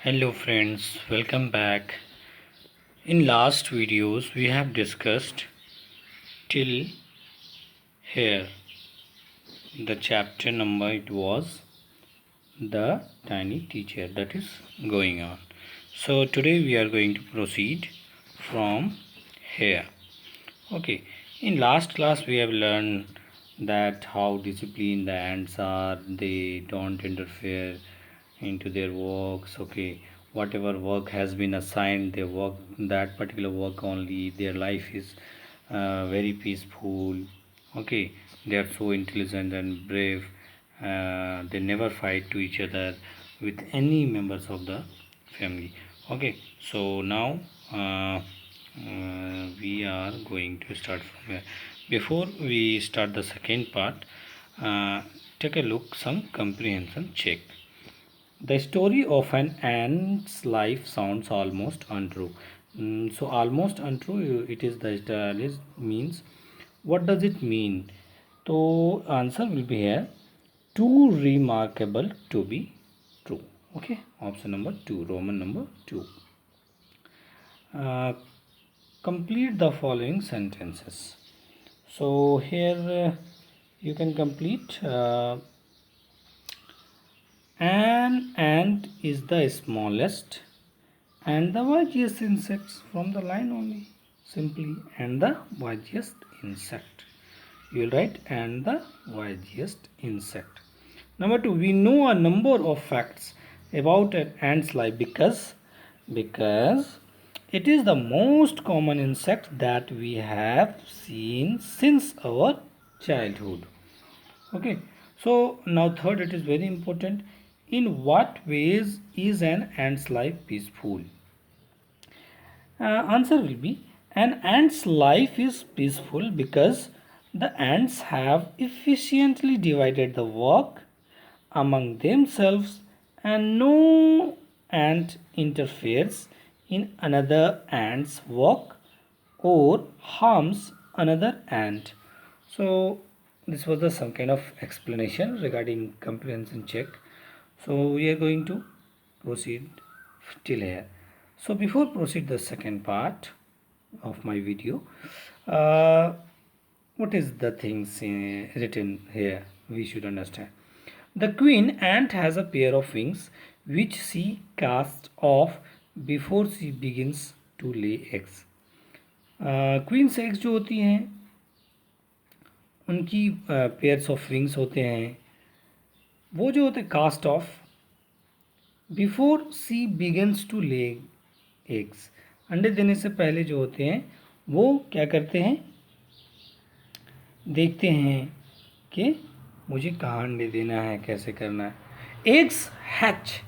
Hello friends, welcome back. In last videos we have discussed till here. The chapter number it was the tiny teacher, that is going on. So today we are going to proceed from here. Okay, in last class we have learned that how disciplined the ants are. They don't interfere into their works. Okay, whatever work has been assigned, they work that particular work only. Their life is very peaceful. Okay, they are so intelligent and brave. They never fight to each other with any members of the family. Okay, so now we are going to start from here. Before we start the second part, uh, take a look some comprehension check. The story of an ant's life sounds almost untrue. So almost untrue, it is the it means. What does it mean? So answer will be here. Too remarkable to be true. Okay, option number 2, Roman number 2. Uh, Complete the following sentences. So here you can complete. An ant is the smallest and the widest insects, from the line only, simply, and the widest insect. You will write and the widest insect. Number 2, we know a number of facts about an ant's life because it is the most common insect that we have seen since our childhood. Okay, so now third, it is very important. In what ways is an ant's life peaceful? Answer will be an ant's life is peaceful because the ants have efficiently divided the work among themselves and no ant interferes in another ant's work or harms another ant. So this was the some kind of explanation regarding comprehension check. So we are going to proceed till here. So before proceed the second part of my video, uh, what is the things written here we should understand. The queen ant has a pair of wings which she casts off before she begins to lay eggs. Queens eggs जो होती हैं उनकी pairs of wings होते हैं, वो जो होते हैं cast off before she begins to lay eggs. अंडे देने से पहले जो होते हैं वो क्या करते हैं, देखते हैं कि मुझे कहाँ अंडे देना है, कैसे करना है। Eggs hatch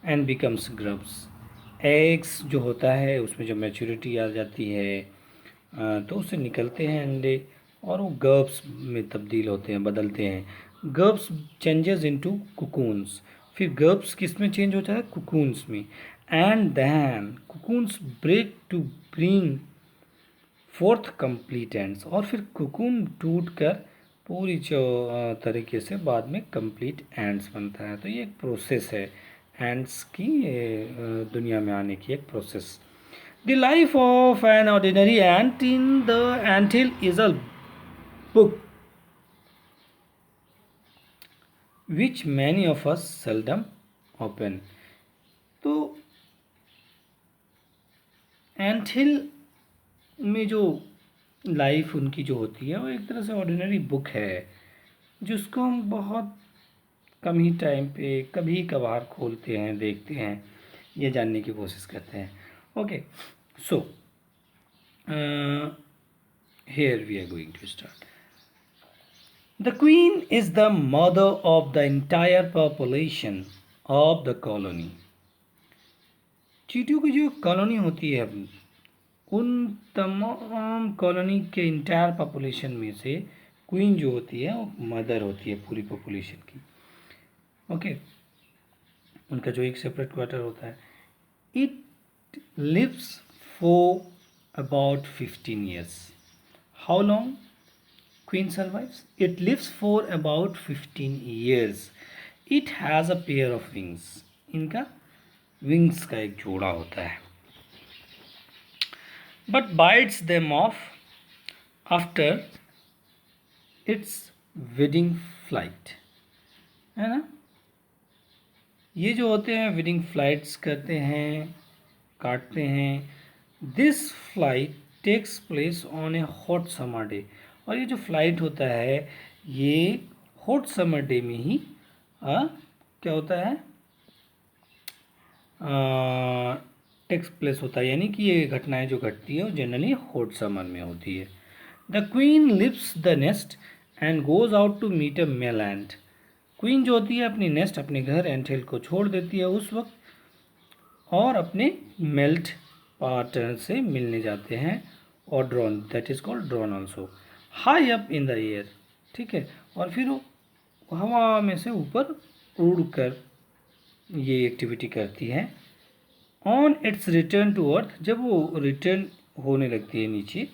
and becomes grubs. Eggs जो होता है उसमें जब मैच्योरिटी आ जाती है तो उससे निकलते हैं अंडे और वो गर्ब्स में तब्दील होते हैं, बदलते हैं। Grubs changes into cocoons. फिर गर्ब्स किस में चेंज होता है, कुकून्स में। And then cocoons break to bring forth complete ants. और फिर कुकून टूट कर पूरी जो तरीके से बाद में कंप्लीट एंड्स बनता है। तो ये एक प्रोसेस है, एंड्स की दुनिया में आने की एक process. The life of an ordinary ant in the anthill is a book which many of us seldom open. तो एंटहिल में जो लाइफ उनकी जो होती है वो एक तरह से ऑर्डिनरी बुक है जिसको हम बहुत कम ही टाइम पे कभी कभार खोलते हैं, देखते हैं, ये जानने की कोशिश करते हैं। Okay, so here we are going to start. The queen is the mother of the entire population of the colony. चींटियों की जो कॉलोनी होती है उन तमाम कॉलोनी के इंटायर पॉपुलेशन में से क्वीन जो होती है वो मदर होती है पूरी पॉपुलेशन की। ओके, उनका जो एक सेपरेट क्वार्टर होता है। It lives for about 15 years. How long queen survives? It lives for about 15 years. It has a pair of wings. इनका विंग्स का एक जोड़ा होता है, but bytes them of after it's wedding flight, है ना। ये जो होते हैं वेडिंग फ्लाइट्स करते हैं, काटते हैं। This flight takes place on a hot summer day, और ये जो फ्लाइट होता है ये हॉट समर डे में ही क्या होता है, टेक्स प्लेस होता है, यानी कि ये घटनाएं जो घटती है वो जनरली हॉट समर में होती है। The queen leaves the nest and goes out to meet a male ant. Queen जो होती है अपनी नेस्ट, अपने घर एंटेल को छोड़ देती है उस वक्त, और अपने मेल्ट पार्टनर से मिलने जाते हैं, और drone, that is called drone also, high up in the air, ठीक है। और फिर वो हवा में से ऊपर उड़कर ये एक्टिविटी करती है। On its return to earth, जब वो रिटर्न होने लगती है नीचे,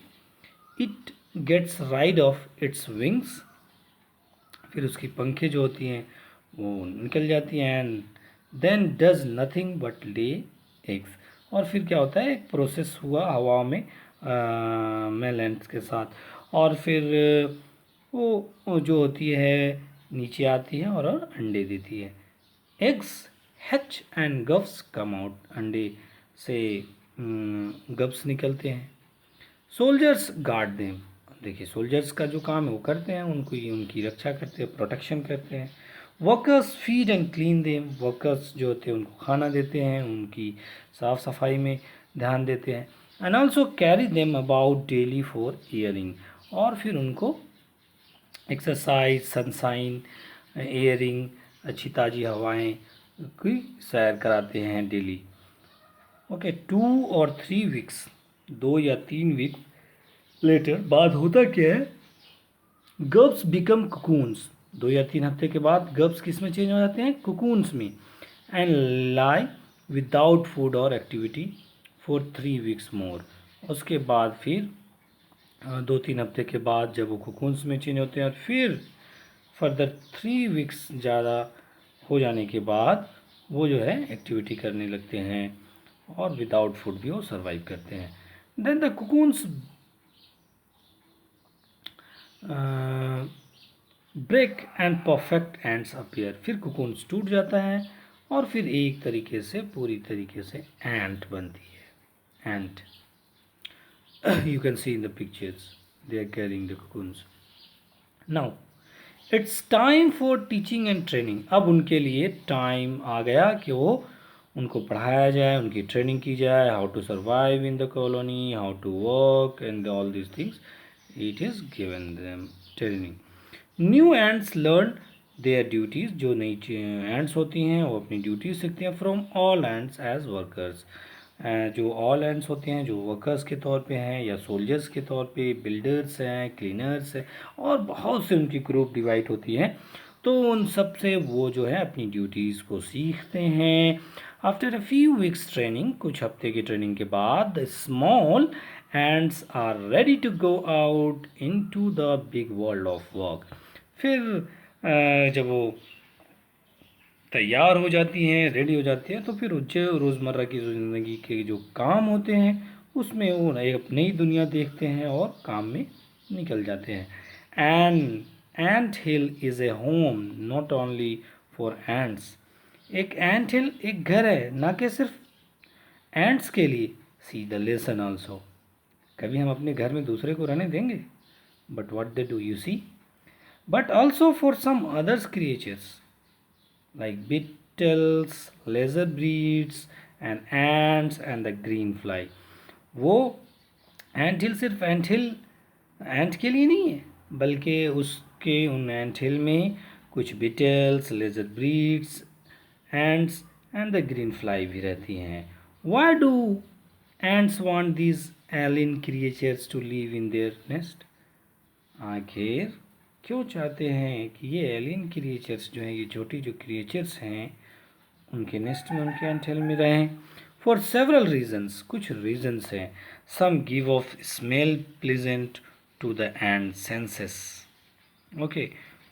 it gets rid of its wings, फिर उसकी पंखें जो होती हैं वो निकल जाती हैं, and then does nothing but lay eggs. और फिर क्या होता है, एक प्रोसेस हुआ हवा में मेलेंस के साथ, और फिर वो जो होती है नीचे आती है और अंडे देती है। Eggs hatch and गव्स come out, अंडे से गव्स निकलते हैं। सोल्जर्स गार्ड देम, देखिए सोल्जर्स का जो काम है वो करते हैं, उनको उनकी रक्षा करते हैं, प्रोटेक्शन करते हैं। Workers feed and clean them, workers जो होते हैं उनको खाना देते हैं, उनकी साफ सफाई में ध्यान देते हैं। And also carry them about daily for airing, और फिर उनको एक्सरसाइज, सनसाइन, एयरिंग, अच्छी ताज़ी हवाएं की सैर कराते हैं डेली। ओके, 2 और 3 वीक्स, 2 या 3 वीक लेटर बाद होता क्या है, गर्ब्स बिकम कुकून्स, 2 या 3 हफ्ते के बाद गर्ब्स किस में चेंज हो जाते हैं, कुकून्स में, एंड लाई विदाउट फूड और एक्टिविटी फॉर 3 वीक्स मोर। उसके बाद फिर 2-3 हफ्ते के बाद जब वो कुकून्स में चेंज होते हैं, और फिर फर्दर 3 वीक्स ज़्यादा हो जाने के बाद वो जो है एक्टिविटी करने लगते हैं, और विदाउट फूड भी वो सर्वाइव करते हैं। Then the cocoons break and perfect ants appear, फिर कुकून्स टूट जाता है, और फिर एक तरीके से पूरी तरीके से एंट बनती है। एंट you can see in the pictures they are carrying the cocoons. Now it's time for teaching and training, अब उनके लिए टाइम आ गया कि वो उनको पढ़ाया जाए, उनकी ट्रेनिंग की जाए, how to survive in the colony, how to work and all this things, it is given them training. New ants learn their duties, जो नई एंड्स होती हैं वो अपनी ड्यूटीज सीखते हैं from all ants as workers, जो ऑल एंड्स होते हैं जो वर्कर्स के तौर पे हैं या सोल्जर्स के तौर पे, बिल्डर्स हैं, क्लीनर्स हैं, और बहुत से उनकी ग्रुप डिवाइड होती हैं, तो उन सब से वो जो है अपनी ड्यूटीज़ को सीखते हैं। After a few weeks training, कुछ हफ्ते की ट्रेनिंग के बाद, the small ants are ready to go out into the big world of work, फिर जब वो तैयार हो जाती हैं, रेडी हो जाती हैं, तो फिर जो रोज़मर्रा की ज़िंदगी के जो काम होते हैं उसमें वो एक नई दुनिया देखते हैं और काम में निकल जाते हैं। And ant hill is a home not only for ants, एक एंट हिल एक घर है, ना कि सिर्फ एंट्स के लिए। सी द लेसन ऑल्सो, कभी हम अपने घर में दूसरे को रहने देंगे, but what they do you see, but also for some others creatures like beetles, lizard breeds and ants and the green fly। वो एंट हिल सिर्फ एंट हिल एंट के लिए नहीं है, बल्कि उसके उन एंट हिल में कुछ beetles, lesser breeds, ants and the green fly भी रहती हैं। Why do ants want these alien creatures to live in their nest, आखिर क्यों चाहते हैं कि ये एलियन क्रिएचर्स जो हैं, ये छोटी जो क्रिएचर्स हैं, उनके नेस्ट में, उनके एंटेल में रहें। फॉर सेवरल रीजन्स, कुछ रीजन्स हैं। Some give off smell pleasant to the ant senses, okay,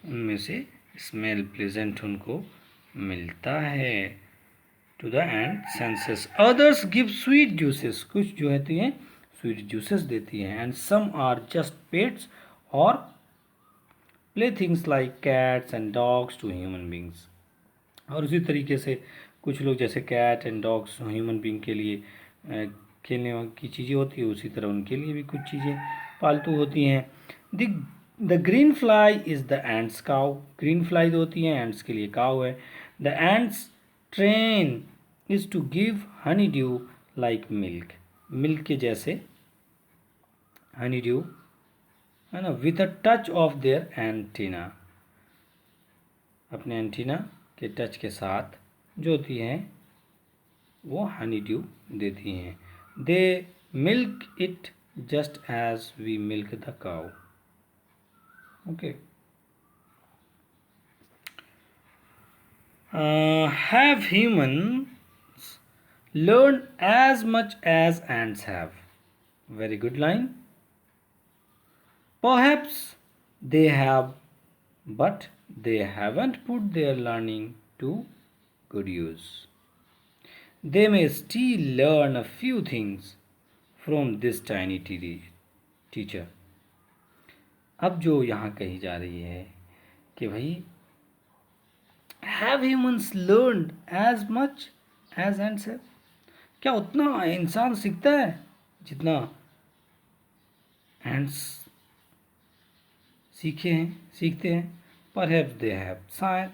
उनमें से स्मेल प्लीजेंट उनको मिलता है to the ant senses. Others give sweet juices. कुछ जो होती हैं sweet juices देती हैं. And some are just pets or playthings like cats and dogs to human beings. और उसी तरीके से कुछ लोग जैसे cat and dogs human being के लिए खेलने की चीज़ें होती है, उसी तरह उनके लिए भी कुछ चीज़ें पालतू होती हैं. The green fly is the ants cow. Green fly होती है, एंड्स के लिए काउ है. The ants train is to give honey dew like milk. Milk के जैसे हनी ड्यू है ना, with a touch of their antenna. अपने एंटीना के टच के साथ जो होती हैं वो हनी ड्यू देती हैं. They milk it just as we milk the cow. Okay. Have humans learn as much as ants have. Very good line. Perhaps they have, but they haven't put their learning to good use. They may still learn a few things from this tiny teacher. अब जो यहाँ कही जा रही है कि भाई have humans learned as much as ants have. क्या उतना इंसान सीखता है जितना ants सीखते हैं. Perhaps they have. शायद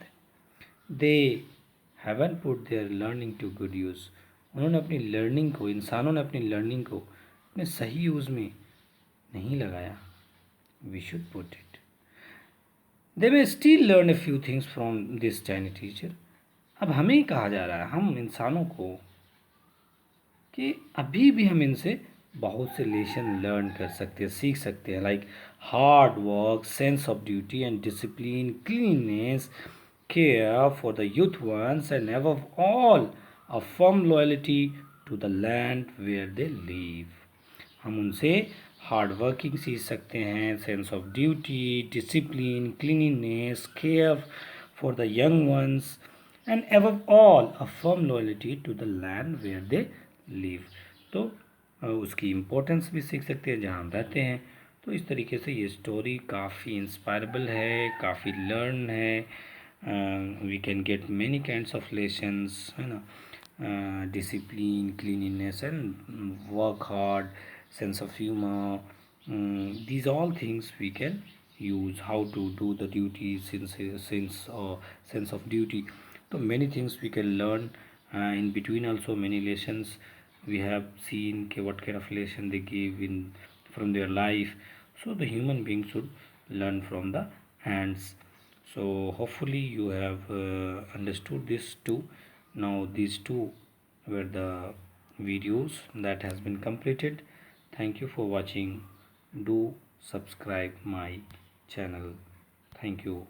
they haven't put their learning to good use. उन्होंने अपनी लर्निंग को, इंसानों ने अपनी लर्निंग को अपने सही यूज़ में नहीं लगाया. We should put it. They may still learn a few things from this tiny teacher. अब हमें ही कहा जा रहा है, हम इंसानों को, कि अभी भी हम इनसे बहुत से लेसन लर्न कर सकते हैं, सीख सकते हैं. Like hard work, sense of duty and discipline, cleanliness, care for the youth ones, and above all a firm loyalty to the land where they live. हम उनसे हार्ड वर्किंग सीख सकते हैं, sense of duty, discipline, cleanliness, care for the young ones, and above all a firm loyalty to the land where they live. तो उसकी importance भी सीख सकते हैं जहाँ हम रहते हैं. तो इस तरीके से ये स्टोरी काफ़ी इंस्पायरेबल है, काफ़ी लर्न है. We can get many kinds of lessons, है ना. Discipline, cleanliness and work hard, sense of humour, these all things we can use. How to do the duty, sense of duty. So many things we can learn. In between also many lessons we have seen what kind of lesson they give in from their life. So the human being should learn from the ants. So hopefully you have understood this too. Now these two were the videos that has been completed. Thank you for watching. Do subscribe my channel. Thank you.